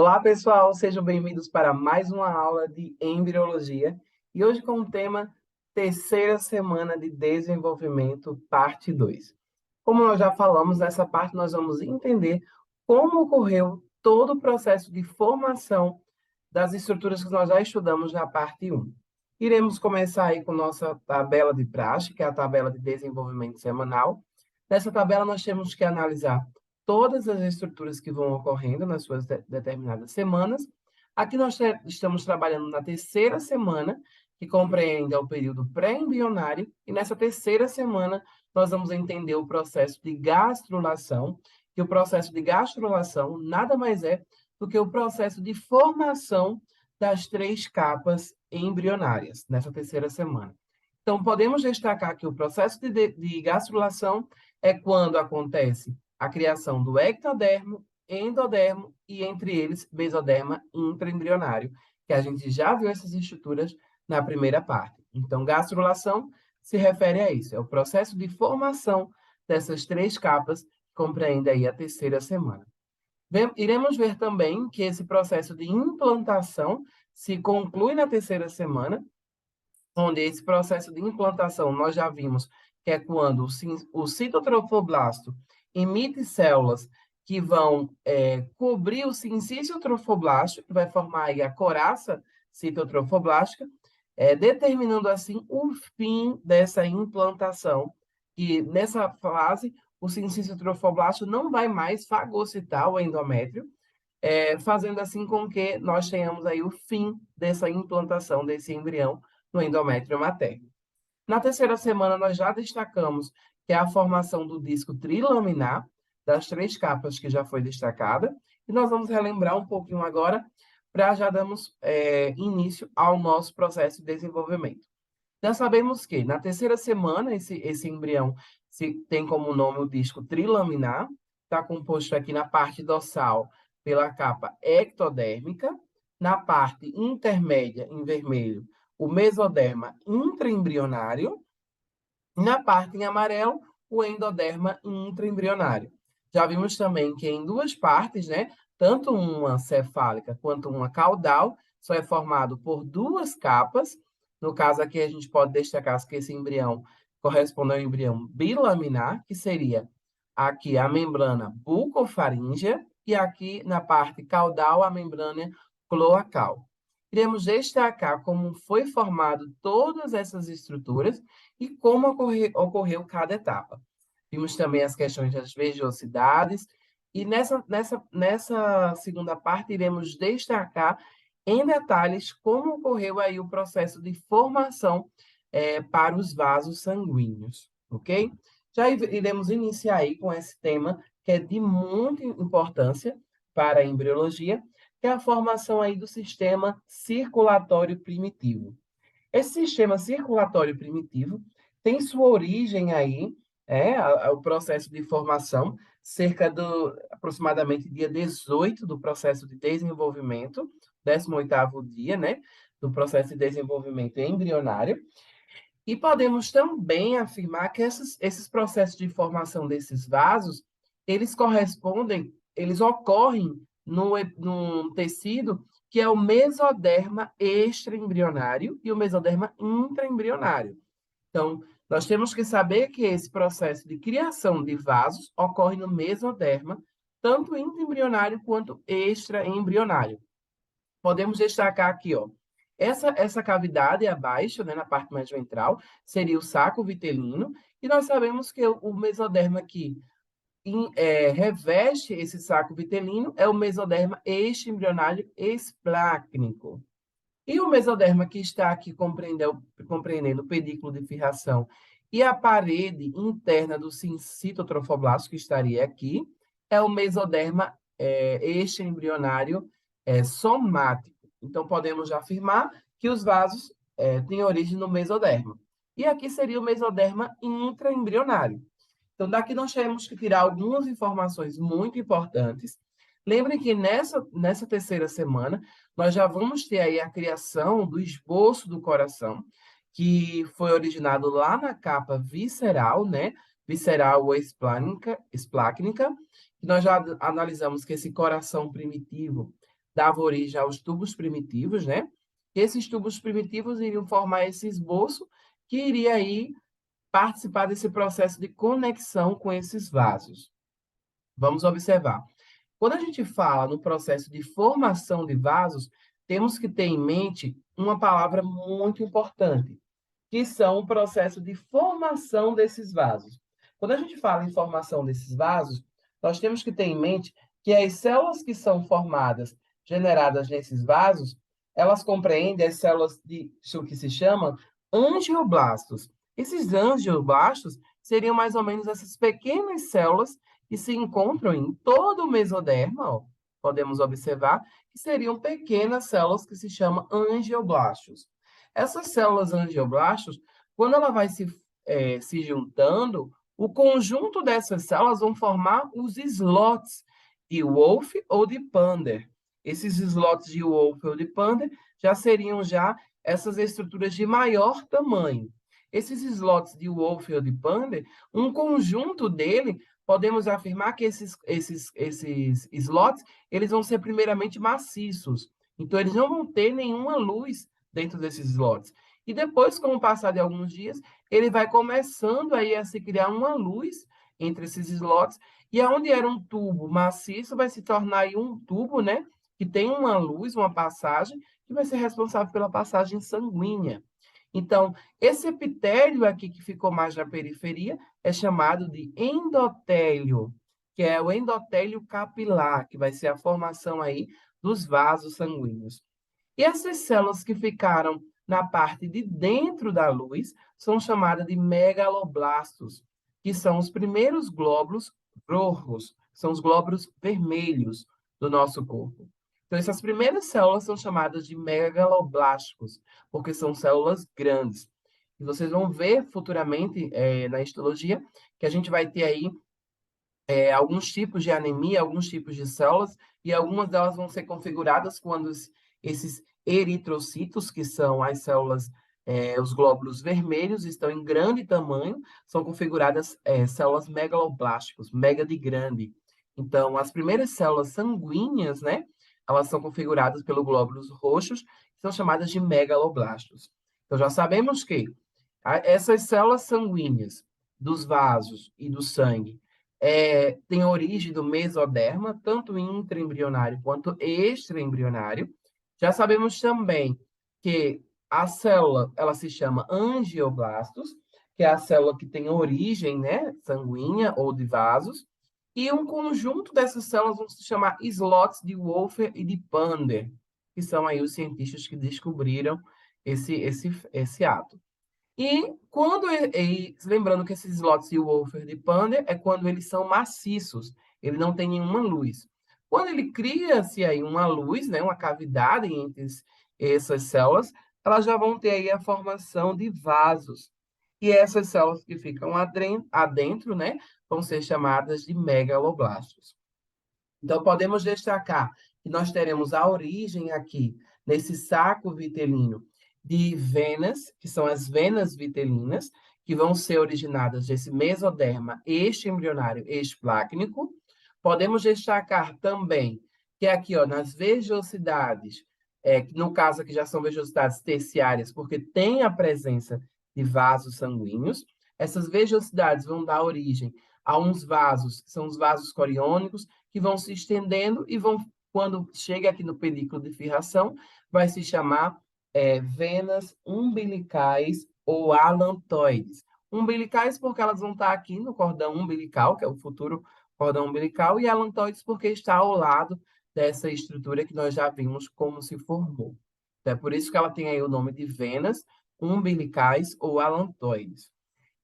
Olá, pessoal, sejam bem-vindos para mais uma aula de embriologia e hoje com o tema Terceira Semana de Desenvolvimento, parte 2. Como nós já falamos, nessa parte nós vamos entender como ocorreu todo o processo de formação das estruturas que nós já estudamos na parte 1. Iremos começar aí com nossa tabela de praxe, que é a tabela de desenvolvimento semanal. Nessa tabela nós temos que analisar todas as estruturas que vão ocorrendo nas suas determinadas semanas. Aqui nós estamos trabalhando na terceira semana, que compreende o período pré-embrionário, e nessa terceira semana nós vamos entender o processo de gastrulação, que o processo de gastrulação nada mais é do que o processo de formação das 3 capas embrionárias, nessa terceira semana. Então, podemos destacar que o processo de gastrulação é quando acontece a criação do ectodermo, endodermo e, entre eles, mesoderma intraembrionário, que a gente já viu essas estruturas na primeira parte. Então, gastrulação se refere a isso, é o processo de formação dessas 3 capas, que compreende aí a terceira semana. Iremos ver também que esse processo de implantação se conclui na terceira semana, onde esse processo de implantação nós já vimos que é quando o citotrofoblasto emite células que vão cobrir o sincício trofoblástico, que vai formar aí a coraça citotrofoblástica, determinando assim o fim dessa implantação. E nessa fase, o sincício trofoblástico não vai mais fagocitar o endométrio, fazendo assim com que nós tenhamos aí o fim dessa implantação desse embrião no endométrio materno. Na terceira semana, nós já destacamos que é a formação do disco trilaminar, das 3 capas que já foi destacada, e nós vamos relembrar um pouquinho agora, para já darmos início ao nosso processo de desenvolvimento. Já sabemos que, na terceira semana, esse embrião tem como nome o disco trilaminar, está composto aqui na parte dorsal pela capa ectodérmica, na parte intermédia, em vermelho, o mesoderma intraembrionário, e na parte em amarelo, o endoderma intraembrionário. Já vimos também que em 2 partes, né, tanto uma cefálica quanto uma caudal, só é formado por 2 capas. No caso aqui, a gente pode destacar que esse embrião corresponde ao embrião bilaminar, que seria aqui a membrana bucofaríngea, e aqui na parte caudal, a membrana cloacal. Iremos destacar como foi formado todas essas estruturas e como ocorreu cada etapa. Vimos também as questões das velocidades, e nessa segunda parte iremos destacar em detalhes como ocorreu aí o processo de formação para os vasos sanguíneos, ok? Já iremos iniciar aí com esse tema que é de muita importância para a embriologia, que é a formação aí do sistema circulatório primitivo. Esse sistema circulatório primitivo tem sua origem aí, o processo de formação, cerca do aproximadamente dia 18 do processo de desenvolvimento, 18º dia, né, do processo de desenvolvimento embrionário. E podemos também afirmar que esses processos de formação desses vasos, eles ocorrem num tecido que é o mesoderma extraembrionário e o mesoderma intraembrionário. Então, nós temos que saber que esse processo de criação de vasos ocorre no mesoderma, tanto intraembrionário quanto extraembrionário. Podemos destacar aqui, ó, essa cavidade abaixo, né, na parte mais ventral, seria o saco vitelino, e nós sabemos que o mesoderma que reveste esse saco vitelino é o mesoderma extraembrionário esplácnico. E o mesoderma que está aqui compreendendo o pedículo de firração e a parede interna do citotrofoblasto, que estaria aqui, é o mesoderma extraembrionário somático. Então, podemos já afirmar que os vasos têm origem no mesoderma. E aqui seria o mesoderma intraembrionário. Então, daqui nós temos que tirar algumas informações muito importantes. Lembrem que nessa terceira semana, nós já vamos ter aí a criação do esboço do coração, que foi originado lá na capa visceral, né? Visceral ou esplácnica, que nós já analisamos que esse coração primitivo dava origem aos tubos primitivos, né? E esses tubos primitivos iriam formar esse esboço que iria aí participar desse processo de conexão com esses vasos. Vamos observar. Quando a gente fala no processo de formação de vasos, temos que ter em mente uma palavra muito importante, que são o processo de formação desses vasos. Quando a gente fala em formação desses vasos, nós temos que ter em mente que as células que são formadas, generadas nesses vasos, elas compreendem as células o que se chama angioblastos. Esses angioblastos seriam mais ou menos essas pequenas células que se encontram em todo o mesoderma, ó, podemos observar, que seriam pequenas células que se chamam angioblastos. Essas células angioblastos, quando ela vai se juntando, o conjunto dessas células vão formar os slots de Wolff ou de Pander. Esses slots de Wolff ou de Pander já seriam essas estruturas de maior tamanho. Esses slots de Wolff ou de Pander, um conjunto dele, podemos afirmar que esses slots, eles vão ser primeiramente maciços. Então, eles não vão ter nenhuma luz dentro desses slots. E depois, com o passar de alguns dias, ele vai começando aí a se criar uma luz entre esses slots, e aonde era um tubo maciço, vai se tornar aí um tubo, né, que tem uma luz, uma passagem, que vai ser responsável pela passagem sanguínea. Então, esse epitélio aqui que ficou mais na periferia é chamado de endotélio, que é o endotélio capilar, que vai ser a formação aí dos vasos sanguíneos. E essas células que ficaram na parte de dentro da luz são chamadas de megaloblastos, que são os primeiros glóbulos rojos, são os glóbulos vermelhos do nosso corpo. Então, essas primeiras células são chamadas de megaloblásticos, porque são células grandes. E vocês vão ver futuramente na histologia que a gente vai ter aí alguns tipos de anemia, alguns tipos de células, e algumas delas vão ser configuradas quando esses eritrocitos, que são as células, os glóbulos vermelhos, estão em grande tamanho, são configuradas células megaloblásticas, mega de grande. Então, as primeiras células sanguíneas, né, elas são configuradas pelos glóbulos roxos, que são chamadas de megaloblastos. Então, já sabemos que essas células sanguíneas dos vasos e do sangue tem origem do mesoderma, tanto intraembrionário quanto extraembrionário. Já sabemos também que a célula, ela se chama angioblastos, que é a célula que tem origem, né, sanguínea ou de vasos, e um conjunto dessas células vão se chamar slots de Wolfer e de Pander, que são aí os cientistas que descobriram esse ato. E lembrando que esses slots de Wolfer de Pander é quando eles são maciços, ele não tem nenhuma luz. Quando ele cria-se aí uma luz, né, uma cavidade entre essas células, elas já vão ter aí a formação de vasos. E essas células que ficam adentro, né, vão ser chamadas de megaloblastos. Então, podemos destacar que nós teremos a origem aqui, nesse saco vitelino, de venas, que são as venas vitelinas, que vão ser originadas desse mesoderma extraembrionário explacnico. Podemos destacar também que aqui, ó, nas vejosidades, no caso aqui já são vejosidades terciárias, porque tem a presença de vasos sanguíneos, essas vejosidades vão dar origem a uns vasos, que são os vasos coriônicos, que vão se estendendo e vão, quando chega aqui no pedículo de firração, vai se chamar venas umbilicais ou alantoides. Umbilicais porque elas vão estar aqui no cordão umbilical, que é o futuro cordão umbilical, e alantoides porque está ao lado dessa estrutura que nós já vimos como se formou. Então, é por isso que ela tem aí o nome de venas umbilicais ou alantoides.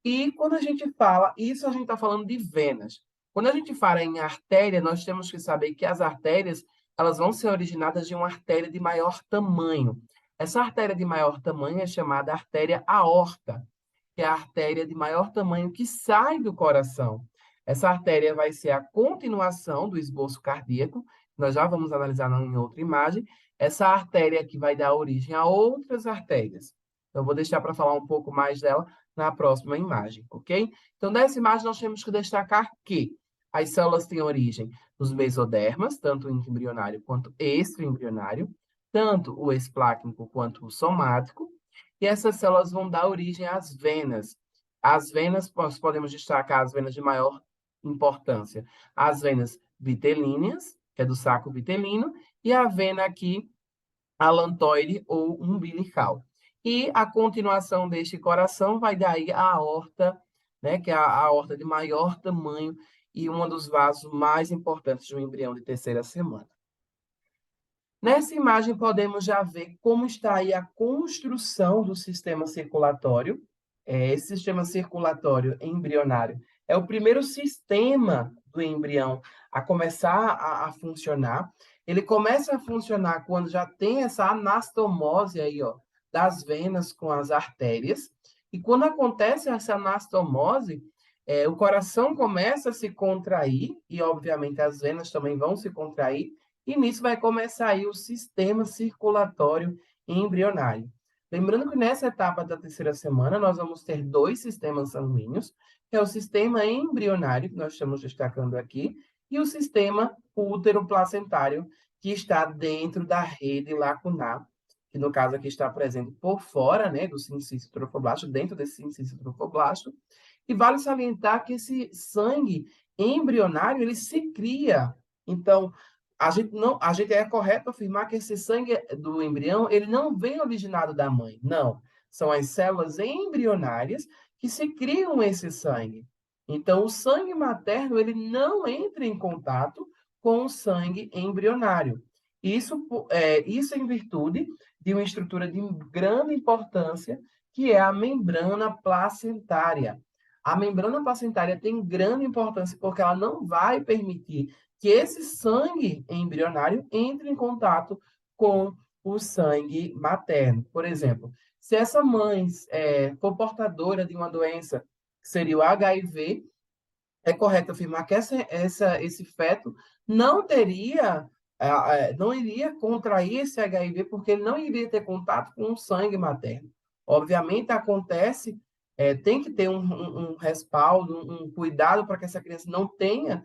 E quando a gente fala, isso a gente está falando de venas. Quando a gente fala em artéria, nós temos que saber que as artérias, elas vão ser originadas de uma artéria de maior tamanho. Essa artéria de maior tamanho é chamada artéria aorta, que é a artéria de maior tamanho que sai do coração. Essa artéria vai ser a continuação do esboço cardíaco, nós já vamos analisar em outra imagem. Essa artéria que vai dar origem a outras artérias. Então, vou deixar para falar um pouco mais dela na próxima imagem, ok? Então, nessa imagem, nós temos que destacar que as células têm origem nos mesodermas, tanto embrionário quanto extraembrionário, tanto o esplácnico quanto o somático, e essas células vão dar origem às venas. As venas, nós podemos destacar as venas de maior importância. As venas vitelíneas, que é do saco vitelino, e a vena aqui alantoide ou umbilical. E a continuação deste coração vai daí a aorta, né, que é a aorta de maior tamanho e um dos vasos mais importantes de um embrião de terceira semana. Nessa imagem, podemos já ver como está aí a construção do sistema circulatório. Esse sistema circulatório embrionário é o primeiro sistema do embrião a começar a funcionar. Ele começa a funcionar quando já tem essa anastomose aí, ó, das venas com as artérias. E quando acontece essa anastomose, o coração começa a se contrair, e obviamente as venas também vão se contrair, e nisso vai começar aí o sistema circulatório embrionário. Lembrando que nessa etapa da terceira semana, nós vamos ter dois sistemas sanguíneos, que é o sistema embrionário, que nós estamos destacando aqui, e o sistema útero-placentário, que está dentro da rede lacunar, que no caso aqui está presente por fora, né, do sincício trofoblasto, dentro desse sincício trofoblasto. E vale salientar que esse sangue embrionário, ele se cria. Então, a gente é correto afirmar que esse sangue do embrião, ele não vem originado da mãe. Não, são as células embrionárias que se criam esse sangue. Então, o sangue materno, ele não entra em contato com o sangue embrionário. Isso em virtude de uma estrutura de grande importância, que é a membrana placentária. A membrana placentária tem grande importância porque ela não vai permitir que esse sangue embrionário entre em contato com o sangue materno. Por exemplo, se essa mãe for portadora de uma doença, que seria o HIV, é correto afirmar que esse feto não teria, não iria contrair esse HIV, porque ele não iria ter contato com o sangue materno. Obviamente, acontece, tem que ter um respaldo, um cuidado para que essa criança não tenha,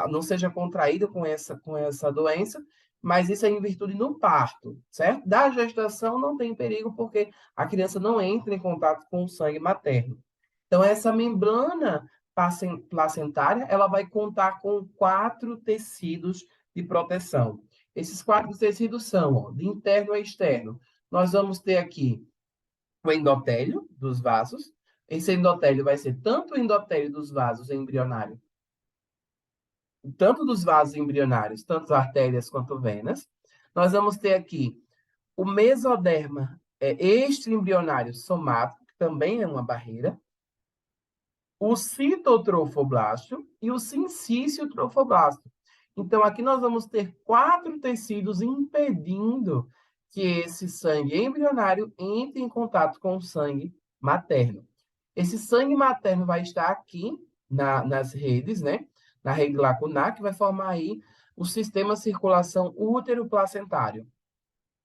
não seja contraída com essa doença, mas isso é em virtude no parto, certo? Da gestação não tem perigo, porque a criança não entra em contato com o sangue materno. Então, essa membrana placentária, ela vai contar com 4 tecidos de proteção. Esses 4 tecidos são, ó, de interno a externo. Nós vamos ter aqui o endotélio dos vasos. Esse endotélio vai ser tanto o endotélio dos vasos embrionários, tanto dos vasos embrionários, tanto artérias quanto venas. Nós vamos ter aqui o mesoderma extraembrionário somático, que também é uma barreira, o citotrofoblasto e o sincício trofoblasto. Então, aqui nós vamos ter 4 tecidos impedindo que esse sangue embrionário entre em contato com o sangue materno. Esse sangue materno vai estar aqui nas redes, né? Na rede lacunar, que vai formar aí o sistema circulação útero-placentário.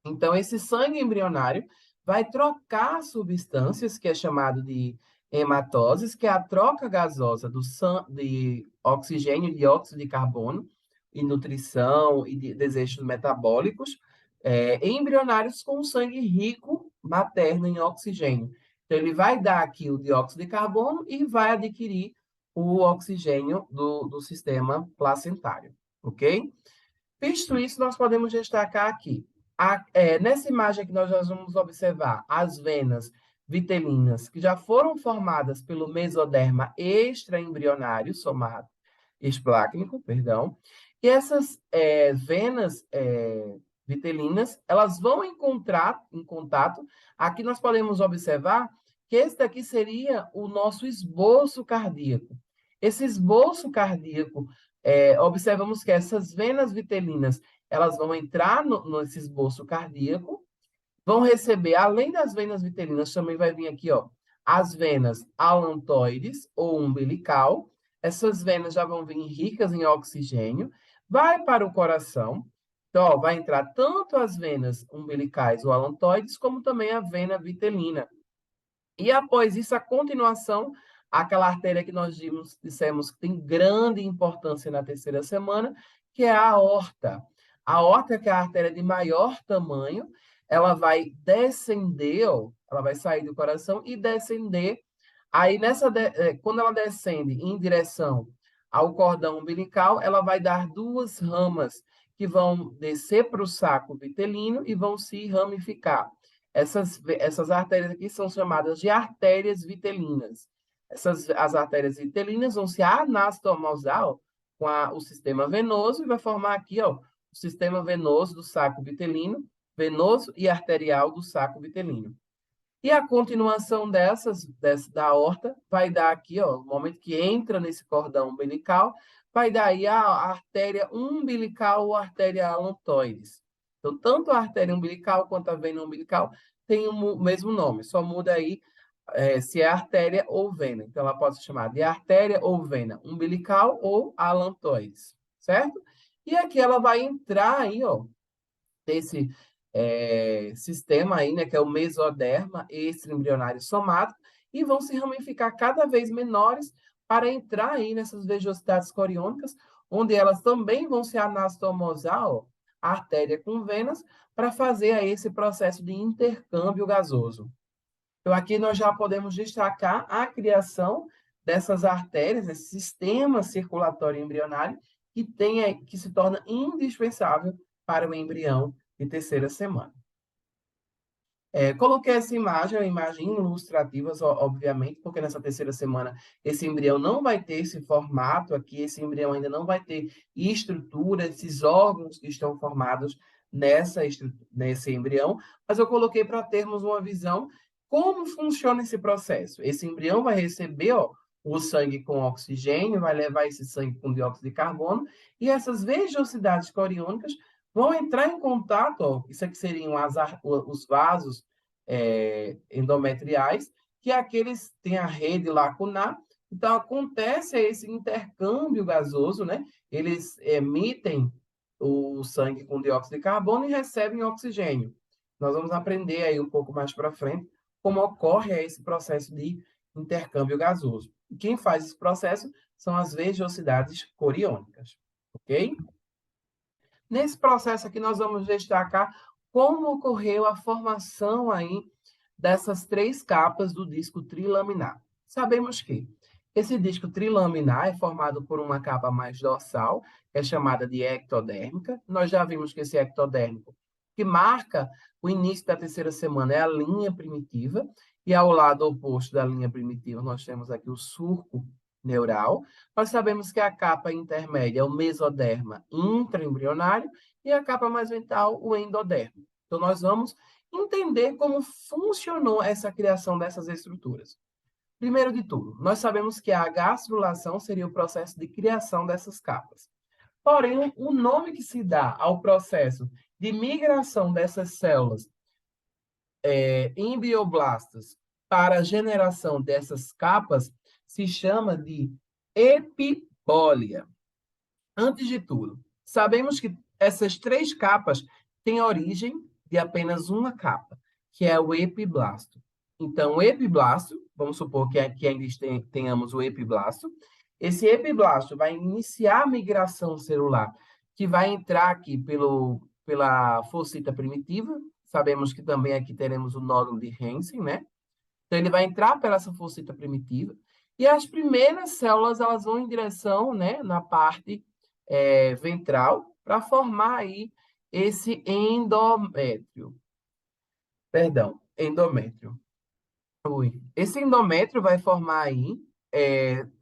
Então, esse sangue embrionário vai trocar substâncias, que é chamado de hematoses, que é a troca gasosa de oxigênio e dióxido de carbono, e nutrição e desejos metabólicos, embrionários com sangue rico materno em oxigênio. Então, ele vai dar aqui o dióxido de carbono e vai adquirir o oxigênio do sistema placentário, ok? Visto isso, nós podemos destacar aqui. Nessa imagem que nós vamos observar as venas vitelinas que já foram formadas pelo mesoderma extraembrionário somado, esplácnico, perdão, e essas venas vitelinas, elas vão encontrar em contato, aqui nós podemos observar que esse daqui seria o nosso esboço cardíaco. Esse esboço cardíaco, observamos que essas venas vitelinas, elas vão entrar nesse esboço cardíaco, vão receber, além das venas vitelinas, também vai vir aqui, ó, as venas alantoides ou umbilical. Essas venas já vão vir ricas em oxigênio, vai para o coração. Então, ó, vai entrar tanto as venas umbilicais ou alantoides, como também a vena vitelina. E após isso, a continuação, aquela artéria que nós dissemos que tem grande importância na terceira semana, que é a aorta. A aorta, que é a artéria de maior tamanho, ela vai descender, ó, ela vai sair do coração e descender. Aí, quando ela descende em direção ao cordão umbilical, ela vai dar duas ramas que vão descer para o saco vitelino e vão se ramificar. Essas artérias aqui são chamadas de artérias vitelinas. As artérias vitelinas vão se anastomosar com o sistema venoso e vai formar aqui, ó, o sistema venoso do saco vitelino, venoso e arterial do saco vitelino. E a continuação da aorta vai dar aqui, ó, no momento que entra nesse cordão umbilical, vai dar aí a artéria umbilical ou artéria alantoides. Então, tanto a artéria umbilical quanto a vena umbilical têm o mesmo nome, só muda aí se é artéria ou vena. Então, ela pode se chamar de artéria ou vena umbilical ou alantoides, certo? E aqui ela vai entrar aí, ó, desse sistema aí, né, que é o mesoderma extraembrionário somático, e vão se ramificar cada vez menores para entrar aí nessas vejosidades coriônicas, onde elas também vão se anastomosar, ó, a artéria com venas, para fazer aí esse processo de intercâmbio gasoso. Então, aqui nós já podemos destacar a criação dessas artérias, esse sistema circulatório embrionário, que se torna indispensável para o embrião de terceira semana. Coloquei essa imagem, uma imagem ilustrativa, obviamente, porque nessa terceira semana esse embrião não vai ter esse formato aqui, esse embrião ainda não vai ter estrutura, esses órgãos que estão formados nesse embrião, mas eu coloquei para termos uma visão como funciona esse processo. Esse embrião vai receber, ó, o sangue com oxigênio, vai levar esse sangue com dióxido de carbono, e essas vejosidades coriônicas vão entrar em contato, ó, isso aqui seriam os vasos endometriais, que é aqueles têm a rede lacunar. Então, acontece esse intercâmbio gasoso, né? Eles emitem o sangue com dióxido de carbono e recebem oxigênio. Nós vamos aprender aí um pouco mais para frente como ocorre esse processo de intercâmbio gasoso. E quem faz esse processo são as vejosidades coriônicas, ok? Nesse processo aqui, nós vamos destacar como ocorreu a formação aí dessas três capas do disco trilaminar. Sabemos que esse disco trilaminar é formado por uma capa mais dorsal, que é chamada de ectodérmica. Nós já vimos que esse ectodérmico, que marca o início da terceira semana, é a linha primitiva, e ao lado oposto da linha primitiva, nós temos aqui o surco neural. Nós sabemos que a capa intermédia é o mesoderma intraembrionário e a capa mais ventral, o endoderma. Então, nós vamos entender como funcionou essa criação dessas estruturas. Primeiro de tudo, nós sabemos que a gastrulação seria o processo de criação dessas capas. Porém, o nome que se dá ao processo de migração dessas células embrioblastas para a generação dessas capas se chama de epibólia. Antes de tudo, sabemos que essas três capas têm origem de apenas uma capa, que é o epiblasto. Então, o epiblasto, vamos supor que ainda tenhamos o epiblasto, esse epiblasto vai iniciar a migração celular, que vai entrar aqui pela focita primitiva. Sabemos que também aqui teremos o nódulo de Hansen, né? Então, ele vai entrar pela essa focita primitiva, e as primeiras células elas vão em direção, né, na parte ventral, para formar aí esse endométrio. Perdão, endométrio. Esse endométrio vai formar aí,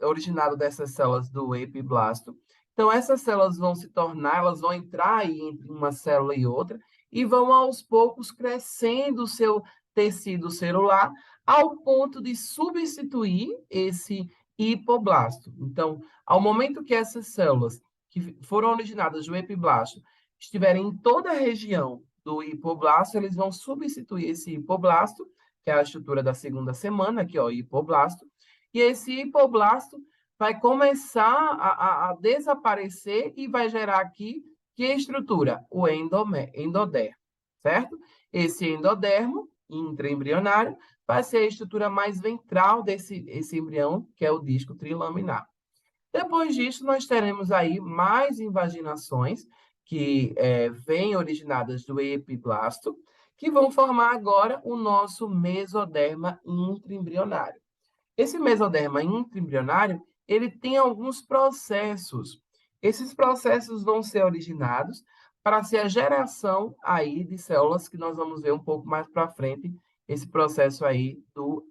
originado dessas células do epiblasto. Então, essas células vão se tornar, elas vão entrar aí entre uma célula e outra, e vão aos poucos crescendo o seu tecido celular, ao ponto de substituir esse hipoblasto. Então, ao momento que essas células que foram originadas do epiblasto estiverem em toda a região do hipoblasto, eles vão substituir esse hipoblasto, que é a estrutura da segunda semana, aqui, ó, hipoblasto, e esse hipoblasto vai começar a desaparecer e vai gerar aqui que estrutura? O endodermo, certo? Esse endodermo intraembrionário, vai ser a estrutura mais ventral esse embrião, que é o disco trilaminar. Depois disso, nós teremos aí mais invaginações, que vêm originadas do epiblasto, que vão formar agora o nosso mesoderma intraembrionário. Esse mesoderma intraembrionário, ele tem alguns processos. Esses processos vão ser originados para ser a geração aí de células que nós vamos ver um pouco mais para frente, esse processo aí do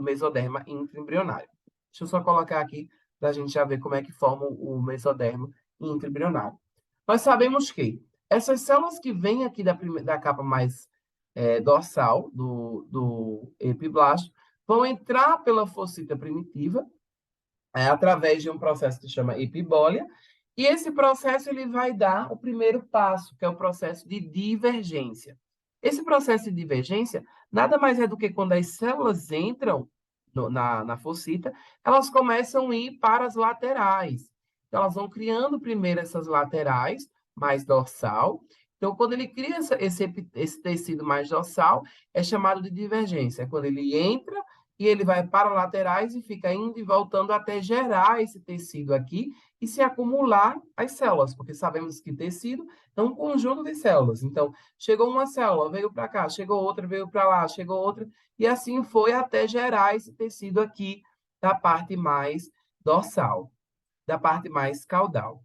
mesoderma intraembrionário. Deixa eu só colocar aqui para a gente já ver como é que forma o mesoderma intraembrionário. Nós sabemos que essas células que vêm aqui da capa mais dorsal do epiblasto, vão entrar pela focita primitiva, através de um processo que se chama epibólia, e esse processo ele vai dar o primeiro passo, que é o processo de divergência. Esse processo de divergência nada mais é do que quando as células entram na focita, elas começam a ir para as laterais. Então, elas vão criando primeiro essas laterais, mais dorsal. Então, quando ele cria esse tecido mais dorsal, é chamado de divergência. É quando ele entra e ele vai para laterais e fica indo e voltando até gerar esse tecido aqui e se acumular as células, porque sabemos que tecido é um conjunto de células. Então, chegou uma célula, veio para cá, chegou outra, veio para lá, chegou outra, e assim foi até gerar esse tecido aqui da parte mais dorsal, da parte mais caudal.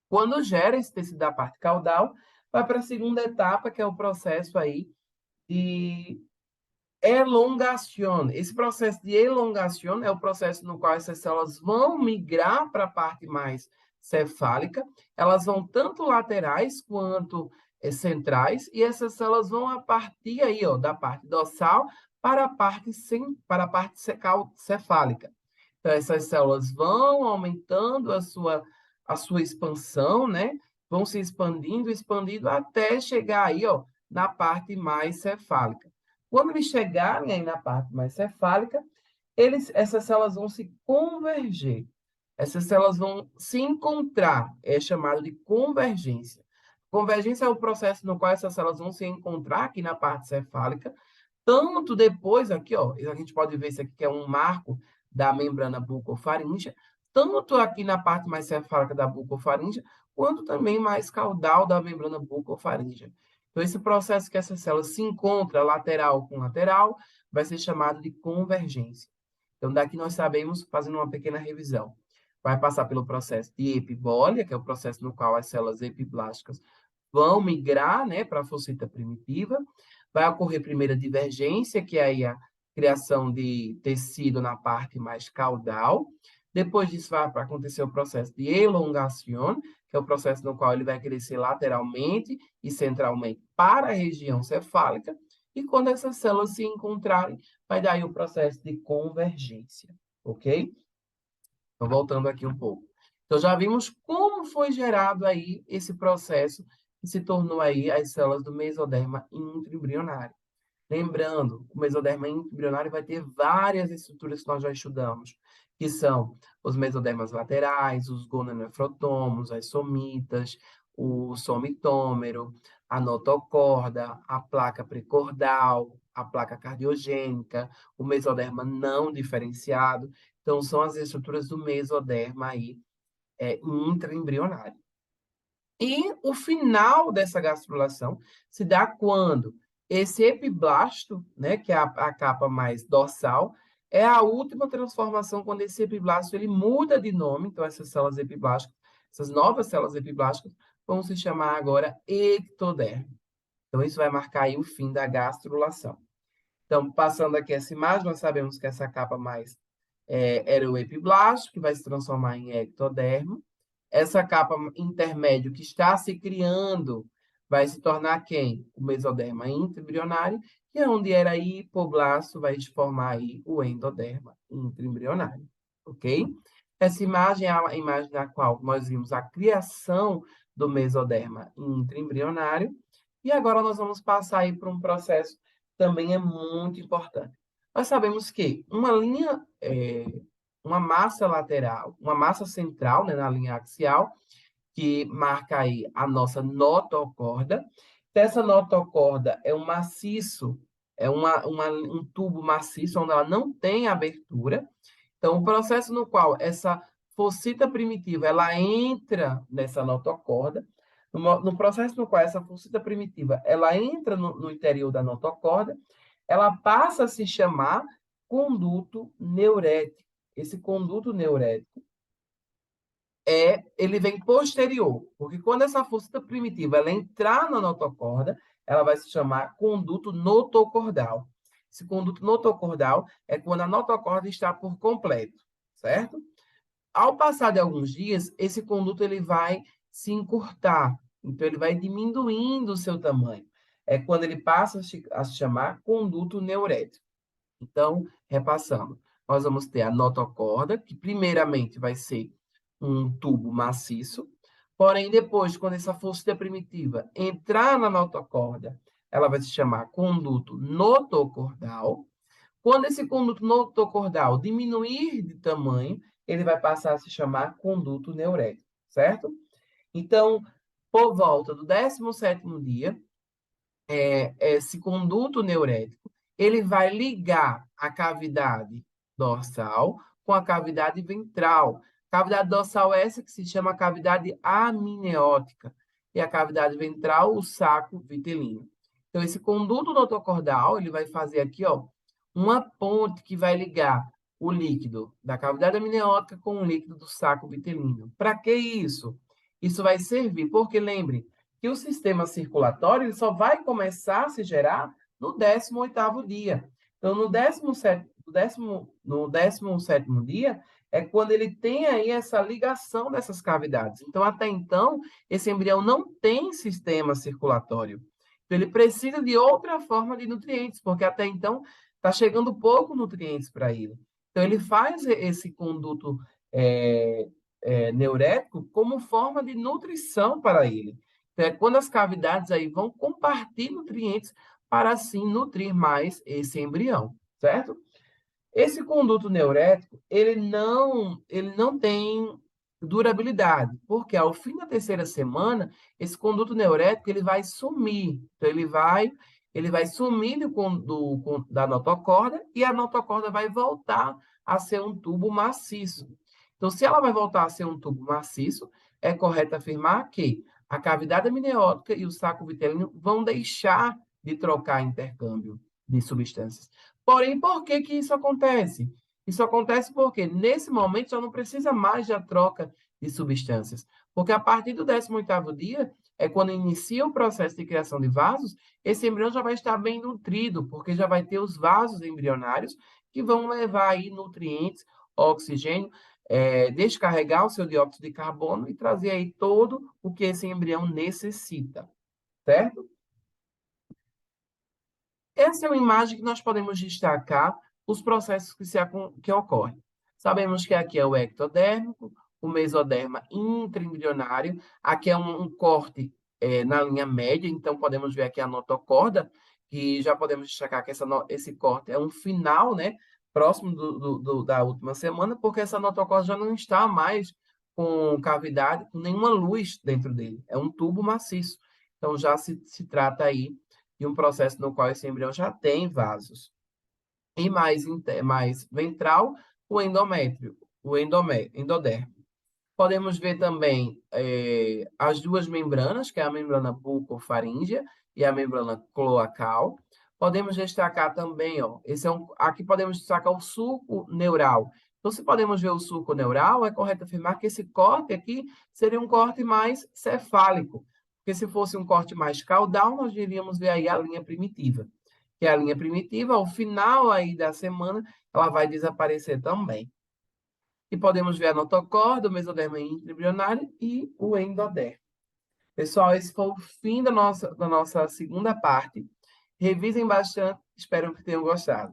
Quando gera esse tecido da parte caudal, vai para a segunda etapa, que é o processo aí de elongação. Esse processo de elongação é o processo no qual essas células vão migrar para a parte mais cefálica, elas vão tanto laterais quanto centrais, e essas células vão a partir aí, ó, da parte dorsal para a parte cefálica. Então, essas células vão aumentando a sua expansão, né? Vão se expandindo até chegar aí, ó, na parte mais cefálica. Quando eles chegarem aí na parte mais cefálica, essas células vão se converger. Essas células vão se encontrar, é chamado de convergência. Convergência é o processo no qual essas células vão se encontrar aqui na parte cefálica, tanto depois aqui, ó, a gente pode ver isso aqui que é um marco da membrana bucofaríngea, tanto aqui na parte mais cefálica da bucofaríngea, quanto também mais caudal da membrana bucofaríngea. Então, esse processo que essas células se encontram lateral com lateral vai ser chamado de convergência. Então, daqui nós sabemos, fazendo uma pequena revisão, vai passar pelo processo de epibólia, que é o processo no qual as células epiblásticas vão migrar, né, para a focita primitiva. Vai ocorrer primeiro a divergência, que é aí a criação de tecido na parte mais caudal. Depois disso vai acontecer o processo de elongação, que é o processo no qual ele vai crescer lateralmente e centralmente para a região cefálica. E quando essas células se encontrarem, vai dar aí o processo de convergência, ok? Então, voltando aqui um pouco. Então, já vimos como foi gerado aí esse processo que se tornou aí as células do mesoderma intraembrionário. Lembrando, o mesoderma intraembrionário vai ter várias estruturas que nós já estudamos, que são os mesodermas laterais, os gononefrotomos, as somitas, o somitômero, a notocorda, a placa precordal, a placa cardiogênica, o mesoderma não diferenciado. Então, são as estruturas do mesoderma aí, intraembrionário. E o final dessa gastrulação se dá quando esse epiblasto, né, que é a capa mais dorsal, é a última transformação quando esse epiblasto ele muda de nome, então essas células epiblásticas, essas novas células epiblásticas vão se chamar agora ectoderma. Então isso vai marcar aí o fim da gastrulação. Então, passando aqui essa imagem, nós sabemos que essa capa mais era o epiblasto, que vai se transformar em ectoderma. Essa capa intermédio que está se criando vai se tornar quem? O mesoderma intraembrionário, que é onde era hipoblasto, vai se formar aí o endoderma intraembrionário, ok? Essa imagem é a imagem na qual nós vimos a criação do mesoderma intraembrionário, e agora nós vamos passar aí por um processo que também é muito importante. Nós sabemos que uma linha uma massa lateral, uma massa central, né, na linha axial, que marca aí a nossa notocorda, Se essa notocorda é um maciço, é um tubo maciço, onde ela não tem abertura, então o processo no qual essa fossita primitiva ela entra nessa notocorda, no processo no qual essa fossita primitiva ela entra no interior da notocorda, ela passa a se chamar conduto neurético. Esse conduto neurético ele vem posterior, porque quando essa fossita primitiva ela entrar na notocorda, ela vai se chamar conduto notocordal. Esse conduto notocordal é quando a notocorda está por completo, certo? Ao passar de alguns dias, esse conduto ele vai se encurtar, então ele vai diminuindo o seu tamanho. É quando ele passa a se chamar conduto neurético. Então, repassando, nós vamos ter a notocorda, que primeiramente vai ser um tubo maciço, porém depois, quando essa fossília primitiva entrar na notocorda, ela vai se chamar conduto notocordal. Quando esse conduto notocordal diminuir de tamanho, ele vai passar a se chamar conduto neurético, certo? Então, por volta do 17º dia, esse conduto neurético, ele vai ligar a cavidade dorsal com a cavidade ventral. Cavidade dorsal é essa que se chama cavidade amniótica, e a cavidade ventral, o saco vitelino. Então, esse conduto notocordal, ele vai fazer aqui, ó, uma ponte que vai ligar o líquido da cavidade amniótica com o líquido do saco vitelino. Para que isso? Isso vai servir, porque lembre, que o sistema circulatório ele só vai começar a se gerar no 18º dia. Então, no 17º dia é quando ele tem aí essa ligação dessas cavidades. Então, até então, esse embrião não tem sistema circulatório. Então, ele precisa de outra forma de nutrientes, porque até então está chegando pouco nutrientes para ele. Então, ele faz esse conduto neurético como forma de nutrição para ele. Então, é quando as cavidades aí vão compartilhar nutrientes para assim nutrir mais esse embrião, certo? Esse conduto neurético, ele não tem durabilidade, porque ao fim da 3ª semana, esse conduto neurético ele vai sumir. Então, ele vai sumir da notocorda e a notocorda vai voltar a ser um tubo maciço. Então, se ela vai voltar a ser um tubo maciço, é correto afirmar que a cavidade amniótica e o saco vitelino vão deixar de trocar intercâmbio de substâncias. Porém, por que que isso acontece? Isso acontece porque, nesse momento, já não precisa mais da troca de substâncias. Porque a partir do 18º dia, é quando inicia o processo de criação de vasos, esse embrião já vai estar bem nutrido, porque já vai ter os vasos embrionários que vão levar aí nutrientes, oxigênio, descarregar o seu dióxido de carbono e trazer aí todo o que esse embrião necessita, certo? Essa é uma imagem que nós podemos destacar os processos que ocorrem. Sabemos que aqui é o ectodérmico, o mesoderma intraembrionário, aqui é um corte na linha média, então podemos ver aqui a notocorda, que já podemos destacar que esse corte é um final, né, próximo da última semana, porque essa notocorda já não está mais com cavidade, com nenhuma luz dentro dele, é um tubo maciço. Então já se trata aí de um processo no qual esse embrião já tem vasos. E mais ventral, o endométrio, endodermo. Podemos ver também as duas membranas, que é a membrana bucofaríngea e a membrana cloacal. Podemos destacar também, ó, aqui podemos destacar o sulco neural. Então, se podemos ver o sulco neural, é correto afirmar que esse corte aqui seria um corte mais cefálico, porque se fosse um corte mais caudal, nós iríamos ver aí a linha primitiva. Que é a linha primitiva, ao final aí da semana, ela vai desaparecer também. E podemos ver a notocorda, o mesoderma intraembrionário e o endodermo. Pessoal, esse foi o fim da nossa segunda parte. Revisem bastante, espero que tenham gostado.